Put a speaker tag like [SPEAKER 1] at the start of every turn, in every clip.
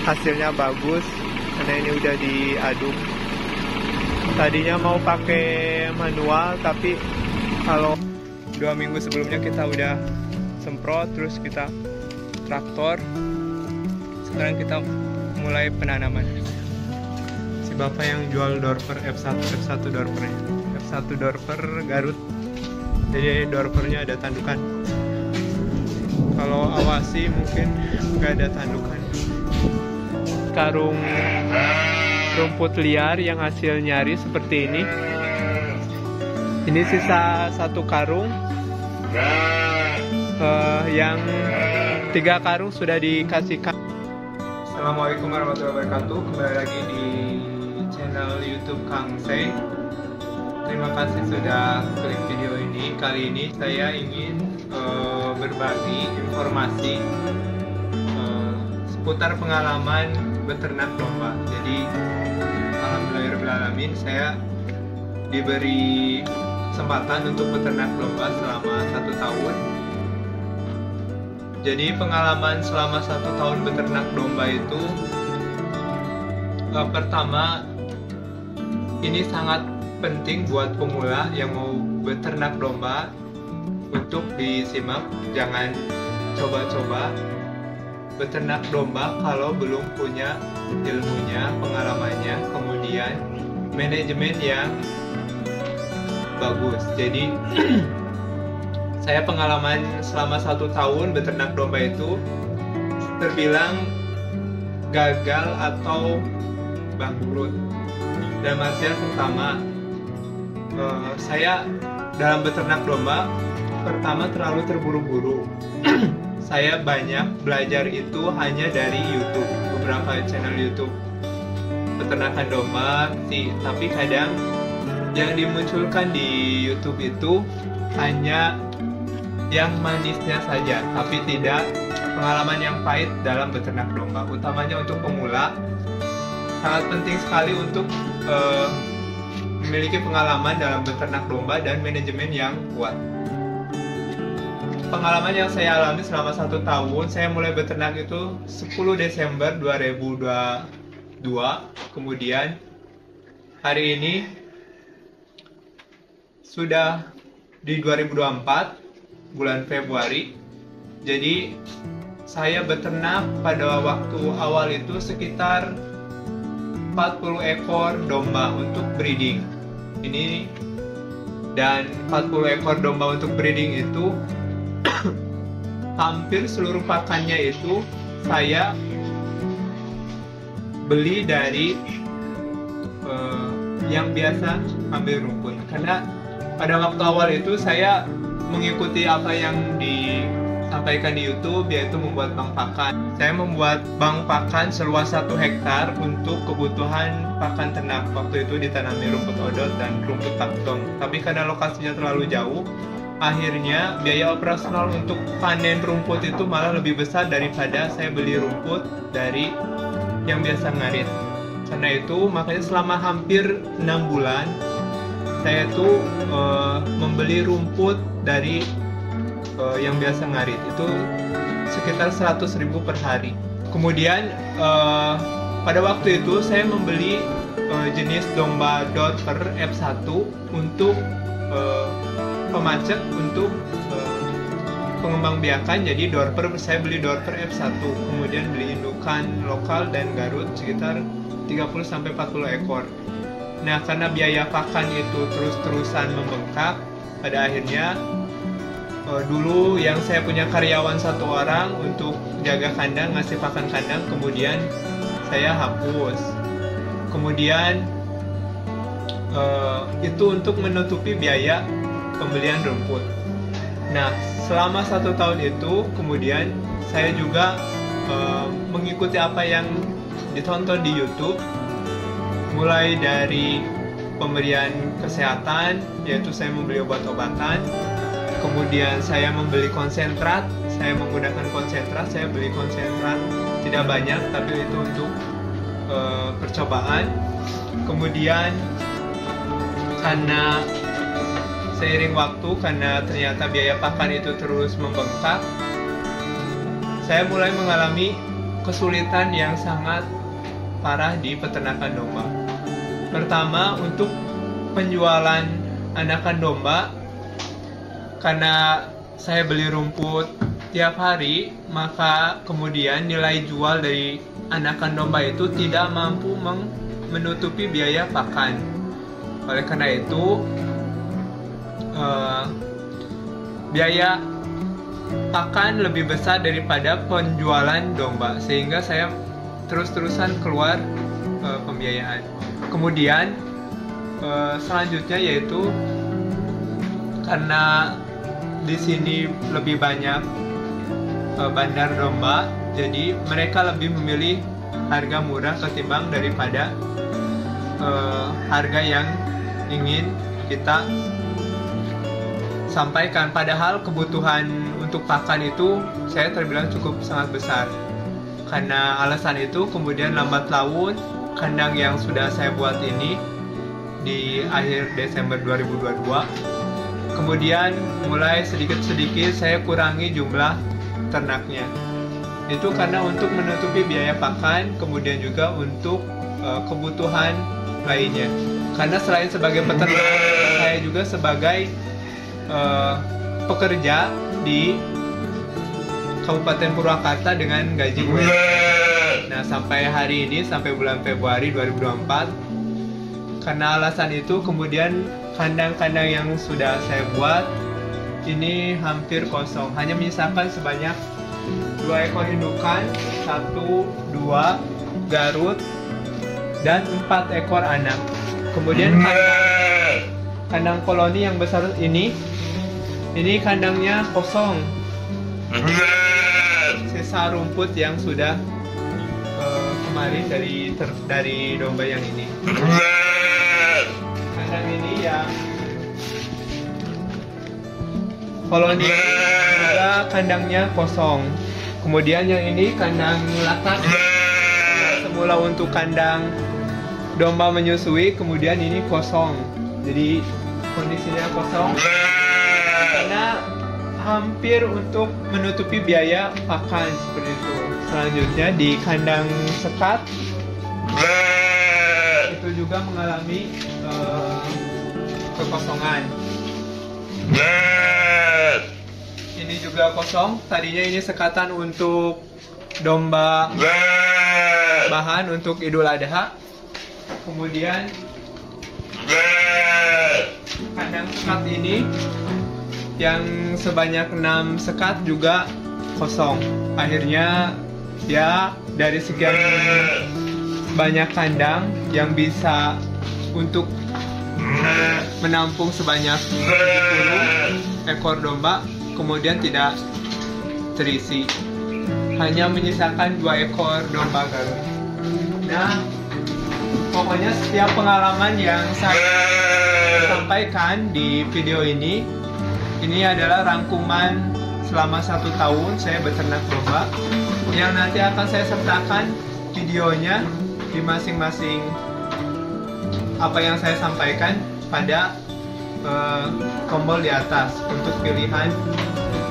[SPEAKER 1] hasilnya bagus karena ini udah diaduk. Tadinya mau pakai manual, tapi kalau 2 minggu sebelumnya kita udah semprot, terus kita traktor. Sekarang kita mulai penanaman. Si bapak yang jual dorper F1 dorpernya, F1 dorper Garut, jadi dorpernya ada tandukan. Kalau awasi mungkin nggak ada tandukan. Karung rumput liar yang hasil nyari seperti ini. Ini sisa 1 karung. Yang 3 karung sudah dikasihkan. Assalamualaikum warahmatullahi wabarakatuh. Kembali lagi di channel YouTube Kang Sei. Terima kasih sudah klik video ini. Kali ini saya ingin berbagi informasi seputar pengalaman beternak domba. Jadi alhamdulillahirrahmanirrahim, saya diberi kesempatan untuk beternak domba selama 1 tahun. Jadi pengalaman selama 1 tahun beternak domba itu, pertama, ini sangat penting buat pemula yang mau beternak domba untuk disimak. Jangan coba-coba beternak domba kalau belum punya ilmunya, pengalamannya, kemudian manajemen yang bagus. Jadi saya pengalaman selama 1 tahun beternak domba itu terbilang gagal atau bangkrut. Dalam artian pertama, saya dalam beternak domba pertama terlalu terburu-buru. Saya banyak belajar itu hanya dari YouTube, beberapa channel YouTube peternakan domba, tapi kadang yang dimunculkan di YouTube itu hanya yang manisnya saja, tapi tidak pengalaman yang pahit dalam beternak domba. Utamanya untuk pemula, sangat penting sekali untuk memiliki pengalaman dalam beternak domba dan manajemen yang kuat. Pengalaman yang saya alami selama 1 tahun, saya mulai beternak itu 10 Desember 2022. Kemudian hari ini sudah di 2024 bulan Februari. Jadi saya beternak pada waktu awal itu sekitar 40 ekor domba untuk breeding. Ini dan 40 ekor domba untuk breeding itu hampir seluruh pakannya itu saya beli dari yang biasa ambil rumput, karena pada waktu awal itu saya mengikuti apa yang disampaikan di YouTube, yaitu membuat bank pakan. Saya membuat bank pakan seluas 1 hektar untuk kebutuhan pakan ternak. Waktu itu ditanami rumput odot dan rumput paktong, tapi karena lokasinya terlalu jauh, akhirnya biaya operasional untuk panen rumput itu malah lebih besar daripada saya beli rumput dari yang biasa ngarit. Karena itu makanya selama hampir 6 bulan saya tuh membeli rumput dari yang biasa ngarit itu sekitar 100.000 per hari. Kemudian pada waktu itu saya membeli jenis domba dorper F1 untuk pemacet untuk pengembangbiakan. Jadi dorper, saya beli dorper F1, kemudian beli indukan lokal dan Garut sekitar 30-40 ekor. Nah, karena biaya pakan itu terus-terusan membengkak, pada akhirnya dulu yang saya punya karyawan 1 orang untuk jaga kandang, ngasih pakan kandang, kemudian saya hapus. Kemudian itu untuk menutupi biaya pembelian rumput. Nah, selama 1 tahun itu kemudian saya juga mengikuti apa yang ditonton di YouTube, mulai dari pemberian kesehatan, yaitu saya membeli obat-obatan, kemudian saya membeli konsentrat, saya menggunakan konsentrat, saya beli konsentrat tidak banyak, tapi itu untuk percobaan. Kemudian karena seiring waktu, karena ternyata biaya pakan itu terus membengkak, saya mulai mengalami kesulitan yang sangat parah di peternakan domba. Pertama, untuk penjualan anakan domba, karena saya beli rumput tiap hari, maka kemudian nilai jual dari anakan domba itu tidak mampu menutupi biaya pakan. Oleh karena itu, biaya pakan lebih besar daripada penjualan domba, sehingga saya terus-terusan keluar pembiayaan. Kemudian selanjutnya yaitu karena di sini lebih banyak bandar domba, jadi mereka lebih memilih harga murah ketimbang daripada harga yang ingin kita sampaikan. Padahal kebutuhan untuk pakan itu saya terbilang cukup sangat besar. Karena alasan itu, kemudian lambat laun kandang yang sudah saya buat ini di akhir Desember 2022, kemudian mulai sedikit-sedikit saya kurangi jumlah ternaknya. Itu karena untuk menutupi biaya pakan, kemudian juga untuk kebutuhan lainnya. Karena selain sebagai peternak, saya juga sebagai pekerja di Kabupaten Purwakarta dengan gaji UMR. Nah, sampai hari ini, sampai bulan Februari 2024, karena alasan itu kemudian kandang-kandang yang sudah saya buat ini hampir kosong, hanya menyisakan sebanyak 2 ekor indukan, 1, 2 Garut, dan 4 ekor anak. Kemudian kandang koloni yang besar ini kandangnya kosong, sisa rumput yang sudah kemarin dari domba yang ini. Kandang ini yang koloni juga kandangnya kosong. Kemudian yang ini kandang latak, semula untuk kandang domba menyusui, kemudian ini kosong. Jadi kondisinya kosong karena hampir untuk menutupi biaya pakan seperti itu. Selanjutnya di kandang sekat itu juga mengalami kekosongan. Ini juga kosong. Tadinya ini sekatan untuk domba bahan untuk Idul Adha. Kemudian kandang sekat ini yang sebanyak 6 sekat juga kosong. Akhirnya ya dari sekian banyak kandang yang bisa untuk menampung sebanyak 10 ekor domba, kemudian tidak terisi, hanya menyisakan 2 ekor domba Garut. Nah, pokoknya setiap pengalaman yang saya sampaikan di video ini adalah rangkuman selama 1 tahun saya beternak domba, yang nanti akan saya sertakan videonya di masing-masing apa yang saya sampaikan pada tombol di atas untuk pilihan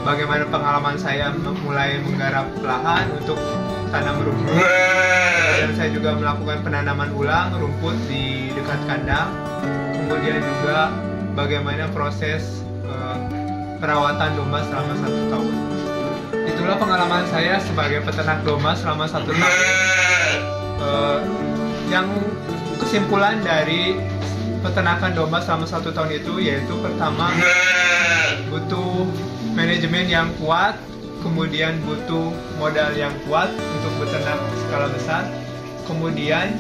[SPEAKER 1] bagaimana pengalaman saya mulai menggarap lahan untuk tanam rumput, dan saya juga melakukan penanaman ulang rumput di dekat kandang, kemudian juga bagaimana proses perawatan domba selama 1 tahun. Itulah pengalaman saya sebagai peternak domba selama 1 tahun. Yang kesimpulan dari peternakan domba selama 1 tahun itu yaitu, pertama, butuh manajemen yang kuat, kemudian butuh modal yang kuat untuk beternak skala besar, kemudian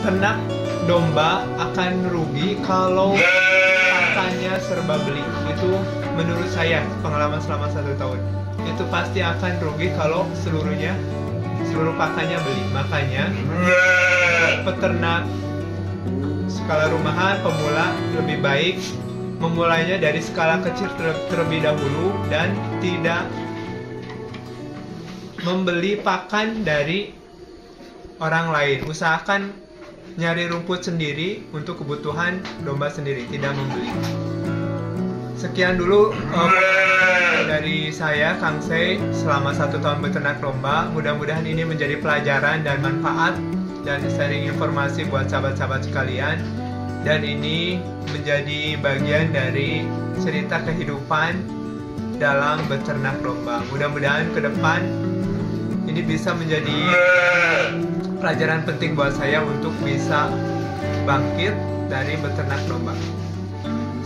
[SPEAKER 1] ternak domba akan rugi kalau pakannya serba beli. Itu menurut saya pengalaman selama 1 tahun. Itu pasti akan rugi kalau seluruh pakannya beli. Makanya peternak skala rumahan pemula lebih baik memulainya dari skala kecil terlebih dahulu dan tidak membeli pakan dari orang lain. Usahakan nyari rumput sendiri untuk kebutuhan domba sendiri, tidak membeli. Sekian dulu dari saya, Kang Sei, selama 1 tahun beternak domba. Mudah-mudahan ini menjadi pelajaran dan manfaat dan sharing informasi buat sahabat-sahabat sekalian. Dan ini menjadi bagian dari cerita kehidupan dalam beternak domba. Mudah-mudahan ke depan ini bisa menjadi pelajaran penting buat saya untuk bisa bangkit dari beternak domba.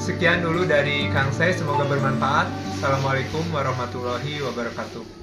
[SPEAKER 1] Sekian dulu dari Kang Sei, semoga bermanfaat. Assalamualaikum warahmatullahi wabarakatuh.